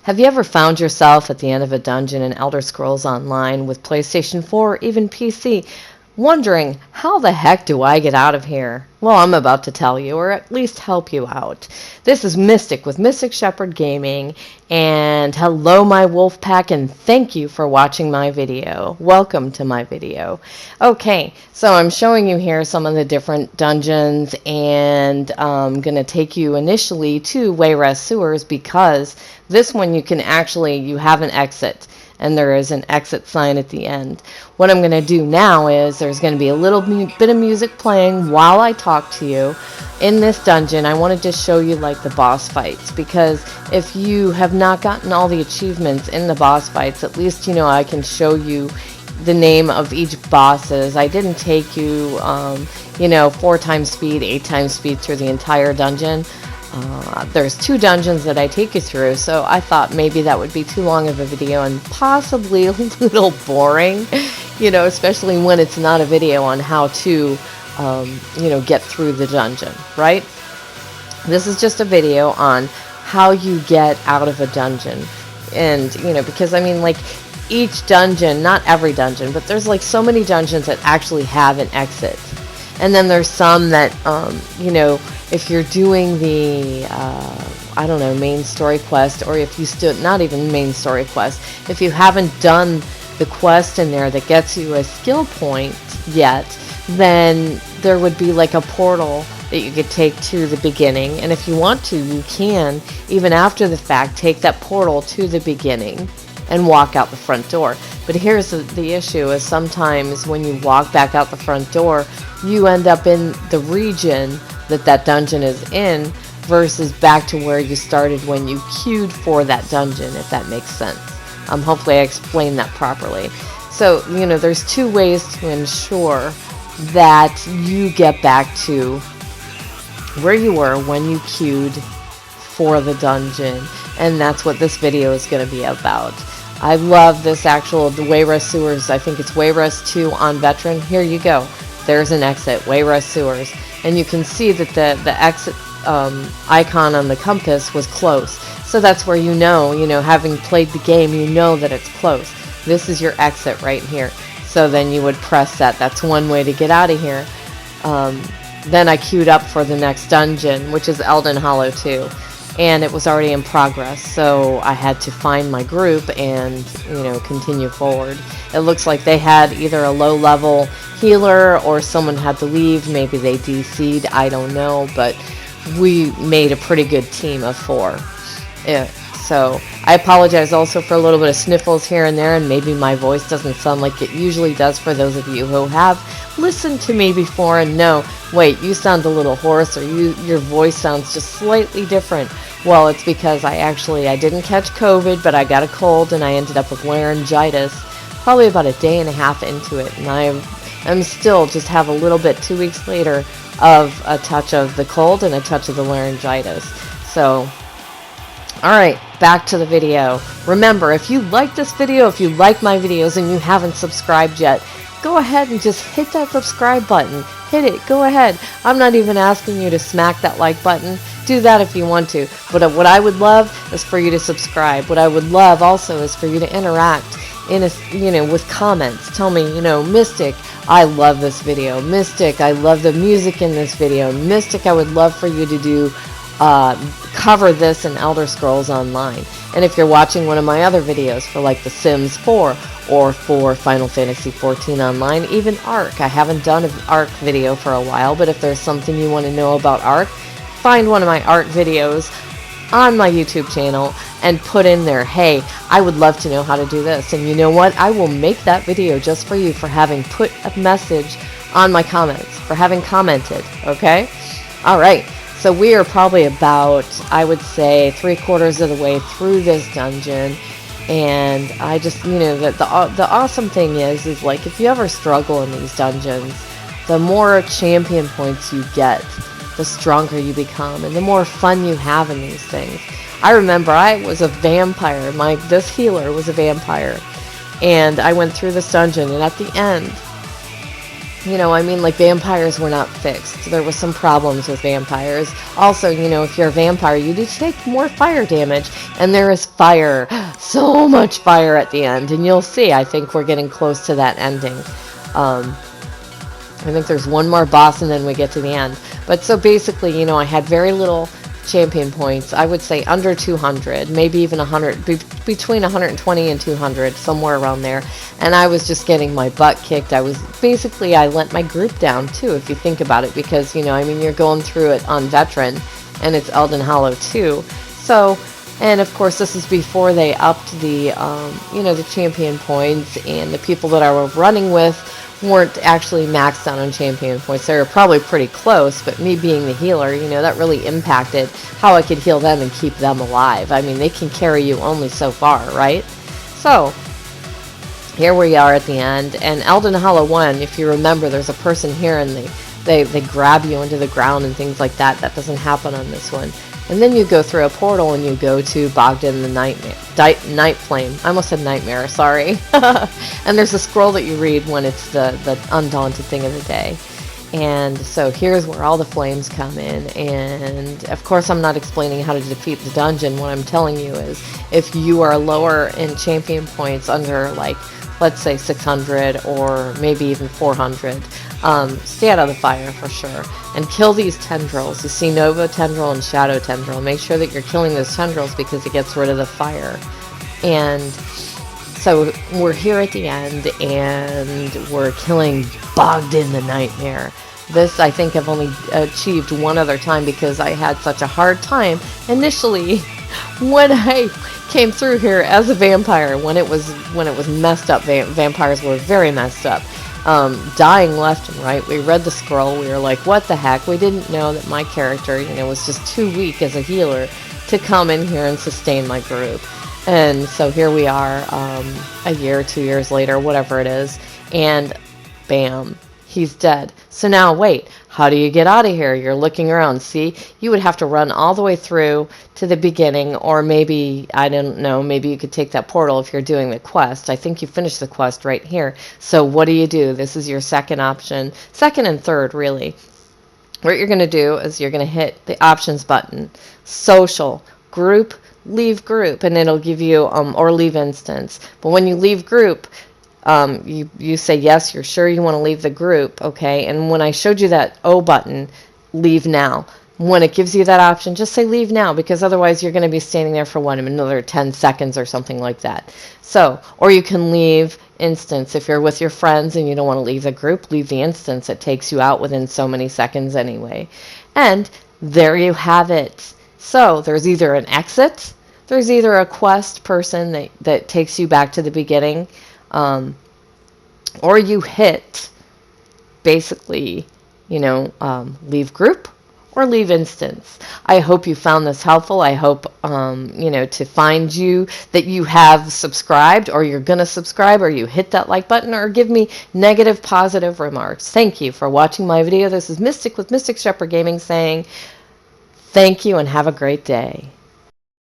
Have you ever found yourself at the end of a dungeon in Elder Scrolls Online with PlayStation 4 or even PC, wondering, how the heck do I get out of here? Well, I'm about to tell you, or at least help you out. This is Mystic with Mystic Shepherd Gaming, and hello my wolf pack, and thank you for watching my video. Welcome to my video. Okay, so I'm showing you here some of the different dungeons, and I'm going to take you initially to Wayrest Sewers, because this one you have an exit, and there is an exit sign at the end. What I'm going to do now is there's going to be a little bit of music playing while I talk to you. In this dungeon, I want to just show you like the boss fights, because if you have not gotten all the achievements in the boss fights, at least I can show you the name of each bosses. I didn't take you 4 times speed, 8 times speed through the entire dungeon. There's 2 dungeons that I take you through, so I thought maybe that would be too long of a video and possibly a little boring, especially when it's not a video on how to, get through the dungeon, right? This is just a video on how you get out of a dungeon. And, because each dungeon, not every dungeon, but there's like so many dungeons that actually have an exit. And then there's some that, if you're doing the, main story quest, or if you not even main story quest, if you haven't done the quest in there that gets you a skill point yet, then there would be like a portal that you could take to the beginning. And if you want to, you can, even after the fact, take that portal to the beginning and walk out the front door. But here's the issue, is sometimes when you walk back out the front door, you end up in the region that dungeon is in, versus back to where you started when you queued for that dungeon, if that makes sense. Hopefully I explained that properly. So, there's 2 ways to ensure that you get back to where you were when you queued for the dungeon, and that's what this video is going to be about. I love this the Wayrest Sewers. I think it's Wayrest II on Veteran. Here you go. There's an exit, Wayrest Sewers. And you can see that the exit icon on the compass was close. So that's where having played the game, that it's close. This is your exit right here. So then you would press that. That's one way to get out of here. Then I queued up for the next dungeon, which is Elden Hollow 2. And it was already in progress, so I had to find my group and, continue forward. It looks like they had either a low-level healer or someone had to leave. Maybe they DC'd, I don't know, but we made a pretty good team of 4. Yeah, so I apologize also for a little bit of sniffles here and there, and maybe my voice doesn't sound like it usually does for those of you who have listened to me before and know, wait, you sound a little hoarse, or your voice sounds just slightly different. Well, it's because I didn't catch COVID, but I got a cold, and I ended up with laryngitis probably about a day and a half into it, and I'm still just have a little bit 2 weeks later of a touch of the cold and a touch of the laryngitis. So, alright, back to the video. Remember, if you like this video, if you like my videos and you haven't subscribed yet, go ahead and just hit that subscribe button. Hit it, go ahead. I'm not even asking you to smack that like button. Do that if you want to. But what I would love is for you to subscribe. What I would love also is for you to interact with comments. Tell me, Mystic, I love this video. Mystic, I love the music in this video. Mystic, I would love for you to do cover this in Elder Scrolls Online. And if you're watching one of my other videos for like The Sims 4 or for Final Fantasy 14 Online, even Ark. I haven't done an Ark video for a while, but if there's something you want to know about Ark, find one of my Ark videos on my YouTube channel and put in there, hey, I would love to know how to do this. And you know what? I will make that video just for you, for having put a message on my comments, for having commented, okay? Alright, so we are probably about, I would say, 3/4 of the way through this dungeon. And I just, the awesome thing is like, if you ever struggle in these dungeons, the more champion points you get, the stronger you become, and the more fun you have in these things. I remember I was a vampire. This healer was a vampire, and I went through this dungeon, and at the end, You know, I mean, like, vampires were not fixed. There was some problems with vampires. Also, you know, if you're a vampire, you do take more fire damage, and there is fire, so much fire at the end, and you'll see, I think we're getting close to that ending. I think there's one more boss, and then we get to the end. But so basically, you know, I had very little champion points. I would say under 200, maybe even 100, between 120 and 200, somewhere around there. And I was just getting my butt kicked. I let my group down too, if you think about it, because, you know, I mean, you're going through it on veteran, and it's Elden Hollow 2. So, and of course, this is before they upped the, you know, the champion points, and the people that I was running with weren't actually maxed out on champion points. They were probably pretty close, but me being the healer, you know, that really impacted how I could heal them and keep them alive. I mean, they can carry you only so far, right? So, here we are at the end, and Elden Hollow 1, if you remember, there's a person here, and they grab you into the ground and things like that. That doesn't happen on this one. And then you go through a portal and you go to Bogdan the Night Flame. I almost said nightmare, sorry. And there's a scroll that you read when it's the undaunted thing of the day. And so here's where all the flames come in. And of course, I'm not explaining how to defeat the dungeon. What I'm telling you is, if you are lower in champion points, under, like, let's say 600 or maybe even 400, stay out of the fire for sure, and kill these tendrils. You see Nova Tendril and Shadow Tendril. Make sure that you're killing those tendrils, because it gets rid of the fire. And so we're here at the end, and we're killing Bogdan the Nightmare. This, I think, I've only achieved one other time, because I had such a hard time initially when I came through here as a vampire, when it was messed up. Vampires were very messed up. Dying left and right. We read the scroll. We were like, what the heck? We didn't know that my character, you know, was just too weak as a healer to come in here and sustain my group. And so here we are, a year, 2 years later, whatever it is, and bam, he's dead. So now, wait, how do you get out of here? You're looking around. See, you would have to run all the way through to the beginning, or maybe, I don't know, maybe you could take that portal if you're doing the quest. I think you finished the quest right here. So what do? This is your second option, second and third, really. What you're going to do is you're going to hit the options button, social, group, leave group, and it'll give you, or leave instance. But when you leave group, you say yes, you're sure you want to leave the group, okay? And when I showed you that O button, leave now. When it gives you that option, just say leave now, because otherwise you're going to be standing there for another 10 seconds or something like that. So, or you can leave instance. If you're with your friends and you don't want to leave the group, leave the instance. It takes you out within so many seconds anyway. And there you have it. So there's either an exit, there's either a quest person that takes you back to the beginning, or you hit, basically, you know, leave group or leave instance. I hope you found this helpful. I hope, you know, to find you that you have subscribed, or you're going to subscribe, or you hit that like button, or give me negative, positive remarks. Thank you for watching my video. This is Mystic with Mystic Shepherd Gaming saying thank you and have a great day.